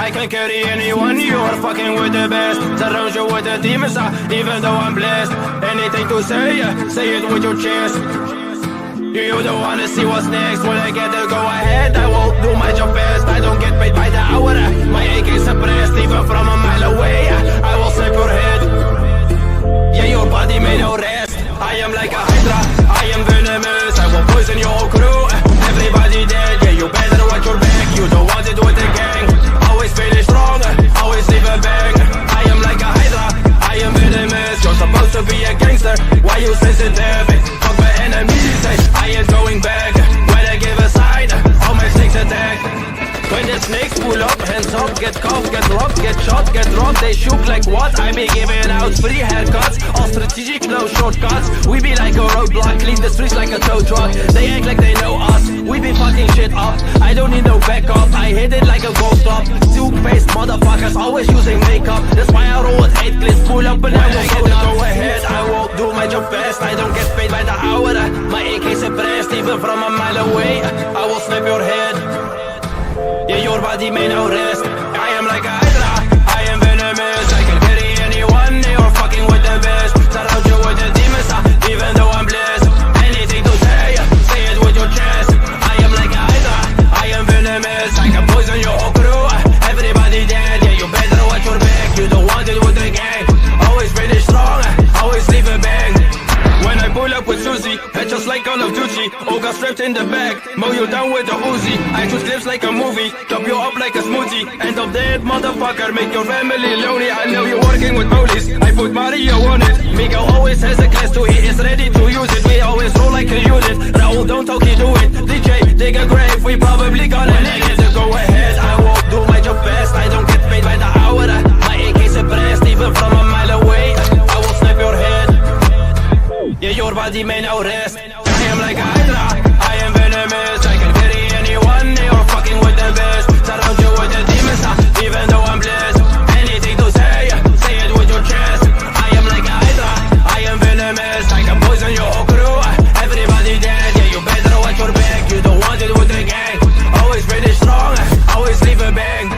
I can carry anyone, you are fucking with the best. Surround you with the demons, even though I'm blessed. Anything to say, say it with your chest. You don't wanna see what's next. When I get the go ahead, I will do my job best. I don't get paid by the hour, my AK suppressed. Even from a mile away, I will snap your head. Yeah, your body may no rest. I am like a hydra, I am venomous. I will poison your whole crew, everybody dead. Yeah, you better watch your back, you don't want it with the gang. Always finish strong, always leave a bang. I am like a hydra, I am venomous. You're supposed to be a gangster, why you sensitive? Fuck my enemies, I ain't going back. When I give a sign, all my snakes attack. When the snakes pull up, hands up, get caught, get robbed, get shot, get robbed. They shook like what? I be giving out free haircuts. All strategic, no shortcuts. We be like a roadblock, clean the streets like a tow truck. They act like they know us, we be fucking shit up. I don't need no backup, I hit it like a gold top. Two-faced motherfuckers, always using makeup. That's why I roll with 8 clips, pull up and I get to go ahead. I will do my job best, I don't get paid by the hour. My AK suppressed, even from a mile away. I will snap your head. Yeah, your body may now rest. I am like a hydra, I am venomous. I can carry anyone, you're fucking with the best. Surround you with the demons, even though I'm blessed. Anything to say, say it with your chest. I am like a hydra, I am venomous. I can poison your whole crew, everybody dead. Yeah, you better watch your back, you don't want it with the gang. Always finish strong, always leave a bang. When I pull up with Susie, head just like Call of Duty. All got strapped in the back, mow you down with the Uzi. I choose clips like a movie, chop you up like a smoothie. End of dead, motherfucker, make your family lonely. I know you're working with police, I put Mario on it. Miguel always has a class too, he is ready to use it. We always roll like a unit, Raul don't talk, he do it. DJ, dig a grave, we probably gonna get the go ahead. I won't do my job best, I don't get paid by the hour. My AK suppressed, even from a mile away. I will snap your head. Yeah, your body may now rest. I am like a hydra, I am venomous. I can carry anyone, you're fucking with the best. Surround you with the demons, even though I'm blessed. Anything to say, say it with your chest. I am like a hydra, I am venomous. I can poison your whole crew, everybody dead. Yeah, you better watch your back, you don't want it with the gang. Always finish strong, always leave a bang.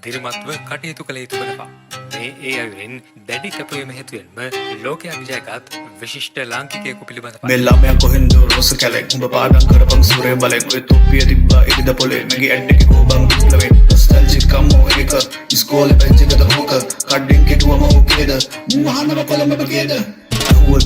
දිරිමත්ව කටයුතු කළ යුතු වෙනවා. මේ ඒ අයුරින් දැඩි කැපවීම හේතුවෙන්ම ලෝකයා විජයගත් විශිෂ්ට ලාංකිකයෙකු පිළිබඳව මේ ළමයා කොහෙන්ද රෝස කැලෙක් උඹ පාඩම් කරපන් සූරේ බලෙන් ඔය තොප්පිය තිබ්බා ඉරිද පොලේ මගේ ඇඩ් එකේ කෝබන් කිව්ලවේ නොස්ටැල්ජික් කම්මෝ එක ඉස්කෝලේ බෙන්ච් එකට හොක කඩින් කෙටුවම ඕකේද මහනම කොළඹ බගේද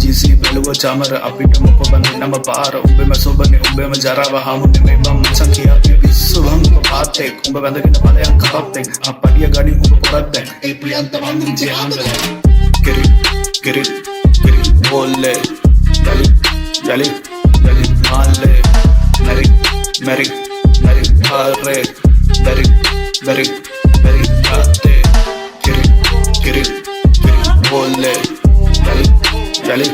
GC බැලුව චාමර අපිට මොක බඳින් නම පාර උඹෙම සොබනේ උඹෙම ජරාව හමුනේ මේ බම් සංඛ්‍යා පිස්සු බම් පාතේ උඹ බඳගෙන බලයන් කපත්තේ අපඩිය ගඩින් උඹ පොරක් දැන් ඒ ප්‍රියන්ත වන්දින් ජහන්දල කිරි බෝල්ලේ යලි මාල්ලේ මෙරි පාරේ බෙරි ආතේ කිරි බෝල්ලේ Yali,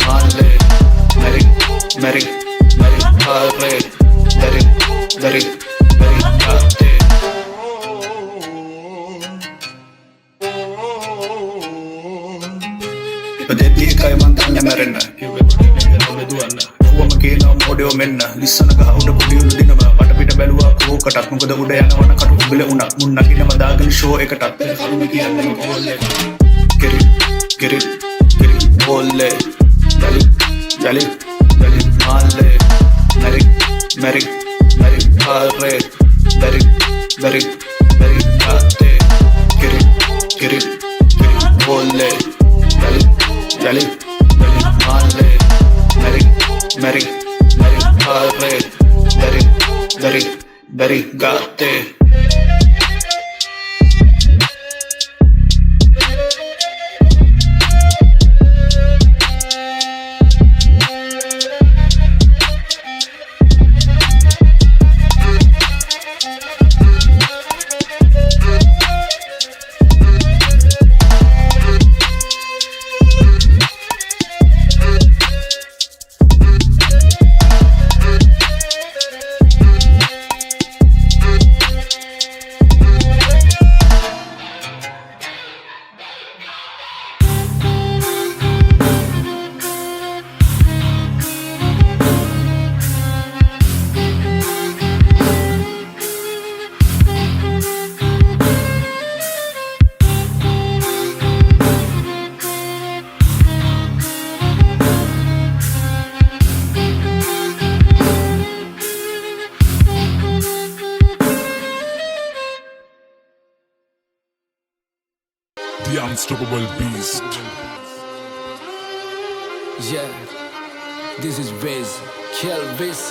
Male, Mary, Pare, Very, Ate. Pwede kayo man tanya meron na, Makina modeo menna, Lissanaga out of Dinama, Patapita Belua, Katak, the Udayana, Katubula, Munakina Madagan show a katak, Kiri, Bolle, Yali, Male, Mary, Pare, Very, Ate, Kiri, Bolle, Yali, Male, Mary, Pare, Very, Gate. The unstoppable beast. Yeah, this is Wiz, Kelvis.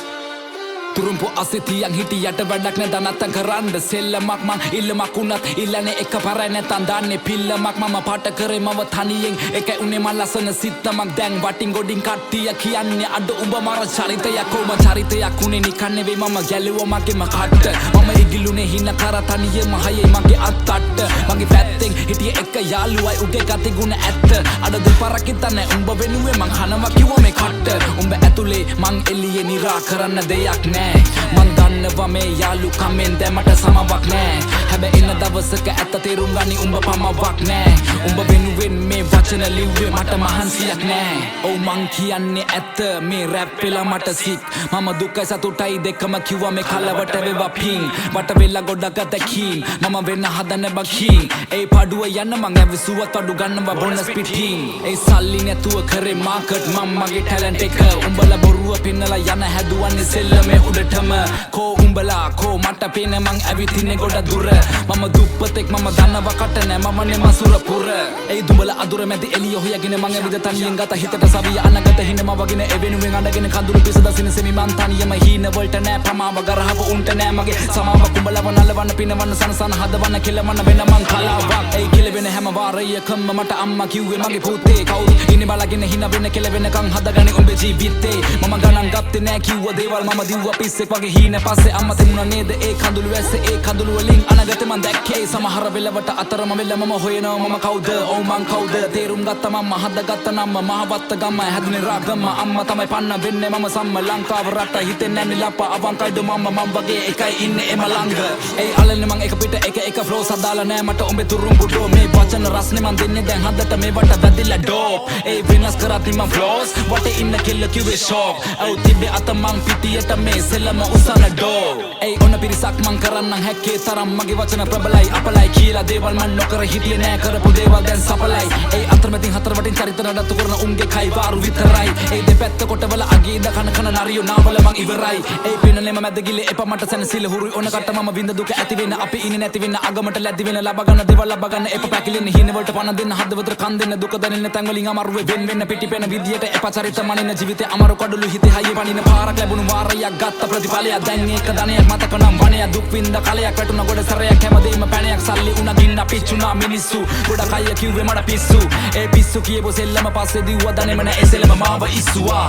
Turumpu asitiyang hitiyata වැඩක් නැ දනත්තන් කරන්න සෙල්ලමක් මං ඉල්ලමක් උනත් ඉල්ලන්නේ එක පරයි නැතන් දන්නේ පිල්ලමක් මම පාට කරේ මව තනියෙන් එකයි උනේ මං ලස්සන සිත්තමක් දැන් වටින් ගොඩින් කට්ටිය කියන්නේ අඩ උඹ මර චරිතයක් කොම චරිතයක් උනේ නිකන් නෙවෙයි මම ගැලුවා මගේම කට්ට මම ඉගිලුනේ හින කර තනියෙම හයේ මගේ අත්තට්ට මගේ පැත්තෙන් හිටියේ එක යාළුවයි උගේ ගති ගුණ ඇත්ත අඩ දෙපාරක් හිතන්නේ උඹ වෙනුවේ මං හනවා කිව්වා මේ කට්ට උඹ ඇතුලේ මං එළියේ නිරා කරන්න දෙයක් නෑ මං දන්නවා මේ යාළුකමෙන් දැමට සමවක් නෑ හැබැයි එන දවසක ඇත්ත තේරුම් ගනි උඹ පමවක් නෑ උඹ වෙනුවෙන් මේ වචන ලිව්වේ මට මහන්සියක් නෑ ඔව් මං කියන්නේ ඇත්ත මේ රැප් වෙලා මට සික් මම දුකයි සතුටයි දෙකම කිව්වා මේ කලවට වේවා පිං වට වෙලා ගොඩක් අතකින් මම වෙන්න හදන බකින් ඒ පාඩුව යන්න මං ඇවිසුවත් අඩු ගන්නවා බොනස් පිටින් ඒ සල්ලි නැතුව කරේ මාකට් මම මගේ ටැලන්ට් එක උඹලා බොරුව පින්නලා යන හැදුවන්නේ සෙල්ලමේ උඩටම කෝ උඹලා කෝ මට පේන මං ඇවිතින්නේ ගොඩ දුර මම දුප්පතෙක් මම දන්නවා කට නෑ මම නේ මසුර පුර ඒ දුඹලා අදුර මැදි එළිය හොයගෙන මං ඇවිද තනියෙන් ගත හිතට සවිය අනගත හිනම වගින එවෙනුවෙන් අඬගෙන කඳුළු පිස දසින සෙමි මං තනියම හීන වලට නෑ පමාව ගරහව උන්ට නෑ මගේ සමාව කුඹලව නලවන්න පිනවන්න සනසන හදවන්න කෙලවන්න වෙන මං කලාවක් ඒ කෙලවෙන හැම වාරයකම මට අම්මා කිව්වේ මගේ පුතේ කවුරු ඉන්නේ බලගෙන හින වෙන කෙලවෙනකන් හදගන්නේ උඹේ ජීවිතේ මම ගණන් ගත්තේ නෑ කිව්ව දේවල් මම දිව්වා පිස්සෙක් වගේ හීන පස්සේ අම්මා තිබුණා නේද ඒ කඳුළු වැස්සේ ඒ කඳුළු වලින් අනගත මං දැක්කේ සමහර වෙලවට අතරම වෙල මම හොයනවා මම කවුද ඔව් මං කවුද තේරුම් ගත්ත මම හදගත්ත නම් මහවත්ත ගම හැදුනේ රාගම අම්මා තමයි පන්න වෙන්නේ මම සම්ම ලංකාව රට හිතෙන්නේ නැන්නේ ලප්ප අවංකයිද මම වගේ එකයි ඉන්නේ එම ළඟ ඒ අලන්නේ මං එක පිට එක ෆ්ලෝස් හදාලා නෑ මට උඹේ තුරුම්බු ඩෝ මේ වචන රස්නේ මං දෙන්නේ දැන් හදට මේවට වැදිලා ඩෝප් ඒ වෙනස් කරාති මං ෆ්ලෝස් වටේ ඉන්න කෙල්ල කිව්වේ ෂොක් ඔව් තිබ්බේ අත මං පිටියට මේ සෙල්ලම උසන ඩෝ ඒ ඔන්න පිරිසක් මං කරන්නම් හැක්කේ තරම් මගේ වචන ප්‍රබලයි අපලයි කියලා දේවල් මං නොකර හිටියේ නෑ කරපු දේවල් දැන් සපලයි ඒ අතරමැදින් හතර වටින් චරිත නඩත්තු කරන උන්ගේ කයි වාරු විතරයි ඒ දෙපැත්ත කොටවල අගේ ඉඳ කන නරියෝ නාවල මං ඉවරයි ඒ පිනලෙම මැද ගිලේ එපා මට සැනසීල හුරුයි ඔන්න කට මම විඳ දුක ඇති වෙන අපි ඉන්නේ නැති වෙන අගමට ලැබි වෙන ලබ ගන්න දේවල් ලබ ගන්න එපා පැකිලෙන හින වලට පණ දෙන්න හදවතට කන් දෙන්න දුක දැනෙන තැන් වලින් අමාරුවේ වෙන් වෙන්න පිටිපෙන විදියට එපා චරිත මනින ජීවිතේ අමාරු කඩළු හිතේ හයිය පනින පාරක් ලැබුණු වාරයක් ගත්ත ප්‍රතිඵලයක් දැන් ඒක ධනයක් මතක නම් වණයක් දුක් විඳ කලයක් වැටුණ ගොඩ සරයක් හැමදේම පැණයක් සල්ලි උණ ගින්න පිච්චුණා මිනිස්සු ගොඩක් අය කිව්වේ මට පිස්සු ඒ පිස්සු කියපු සෙල්ලම පස්සේ දිව්වා දනේම නෑ ඒ සෙල්ලම මාව ඉස්සුවා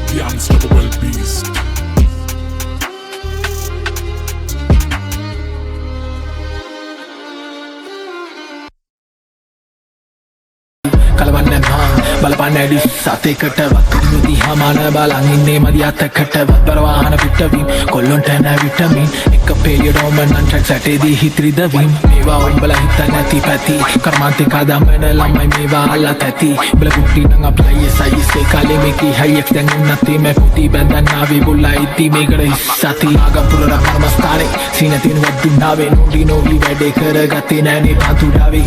The unstoppable beast. කලවන්න මං බලපන්න ඇඩි සතේකට වත්තුමුති හමාන බලන් ඉන්නේ මදි අතකට වත්බරවාහන පිටවීම් කොල්ලොන්ට නෑ විටමින් එක පේලිය රෝමන් ට්‍රැක්ස් ඇටේදී හිත්‍රිදවීම් මේවා උඹලා හිත නැති පැති කර්මාන්තිකා දම්මන ළමයි මේවා අල්ලත් ඇති බල කුට්ටි නං අප්ලයි සයිසේ කාලේ මේකී හයියක් දැන් උන්නත්තේ මේ පුටි බැඳන් ආවේ බුල්ලා ඉති මේකට ඉස්සති ආගපුර රහමස්ථානේ සීනතින වද්දුන්නාවේ නෝඩි නෝඩි වැඩේ කරගත්තේ නෑනේ පාතුඩාවේ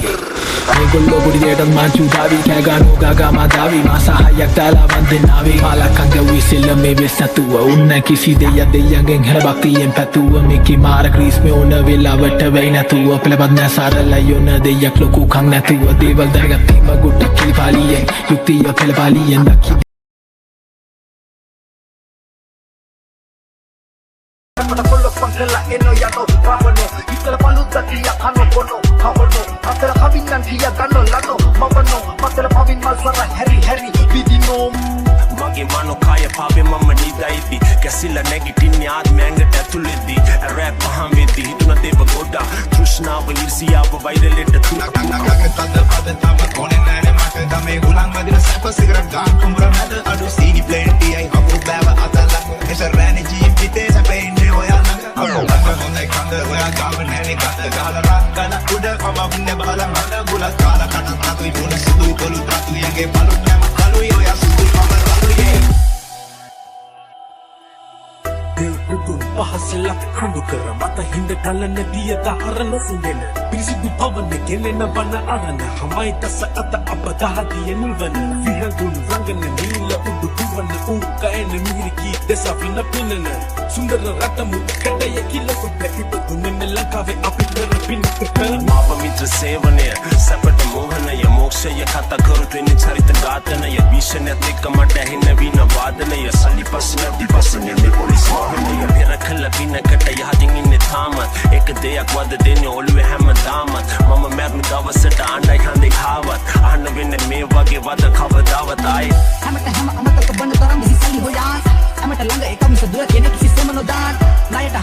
මේගොල්ලෝ පොඩි දෙයටත් මාචු දාවි කෑගානෝ ගාගා මාදාවි මාසාහයක් දාලා වන්දනාවේ මාලක්කංග විසෙල්ල මේ වෙස් නැතුව උන්න කිසි දෙයක් දෙයයන්ගෙන් හැර භක්තියෙන් පැතුව මේකේ මාර ක්‍රීස් මේ ඕන වෙලාවට වෙයි නැතුව පෙළපත් නෑ සාරලයි ඕන දෙයක් ලොකු කන් නැතුව දේවල් දැනගත්තීම ගොඩක් කිලිපාලියෙන් යුක්තිය පෙළපාලියෙන් දකි Pangkala eno yano pamano Itala paluta tiya kano kono Kawano Atala kabinan tiya gano lano Mawano Matala pabin malsara heri heri Bidino Magi mano kaya pabe mama nidaidi Kasila negitini aadme angat atulidi Rap paham vedi hituna deva goda Trishna wa irsiya wa vairaleta tu Nagatada pada tava kone nane mata Dame gulang madina sapa cigarette gaan kumbra mada Adu CD plenty ay hapu bava atala Esa rani jeevite sa paine oyana Kanda honai kanda oya gawa nane kanda Gala rakana uda kama hunne bala mada Gula kala kata tatu ibuna sudu kolu tatu Yange palu nyama kalu yoya sudu kama ralu ye Udun pahasila kundu kara Mata hinda kala nadiya daharana sindena Pirisidu pavane kelena vana arana Hamai tasa ata abada hadiya nilvana Vihagunu rangana nila udu ජීවන ඌ කෑන මිහිරි දෙසා වින පින්නන සුන්දර රටමු කඩය කිලොක පැතිපදුනෙන්න ලංකාවේ අපි කර පින්නක මාප මිත්‍ර සේවනය සැපට මෝහනය මෝක්ෂය කතා කරුතුවෙනි චරිත ඝාතනය භීෂණයත් එක්ක මට ඇහෙන වීන වාදනය සල්ලි පස්සනදි පස්සනෙන්නේ පොලිස් වාහනය පෙර කළ පිනකට යහතින් ඉන්නේ තාමත් එක දෙයක් වද දෙන්නේ ඔළුවේ හැමදාමත් මම මැරුණු දවසට අඬයි හඳේ කාවත් අහන්න වෙන්නේ මේ වගේ වද කවදාවත් ආයේ හැමත හැම අමතක බඳ තරම් විසි සල්ලි හොයන් හැමත ළඟ එක මිස දුර කෙනෙක් කිසිසේම නොදාන් ණයට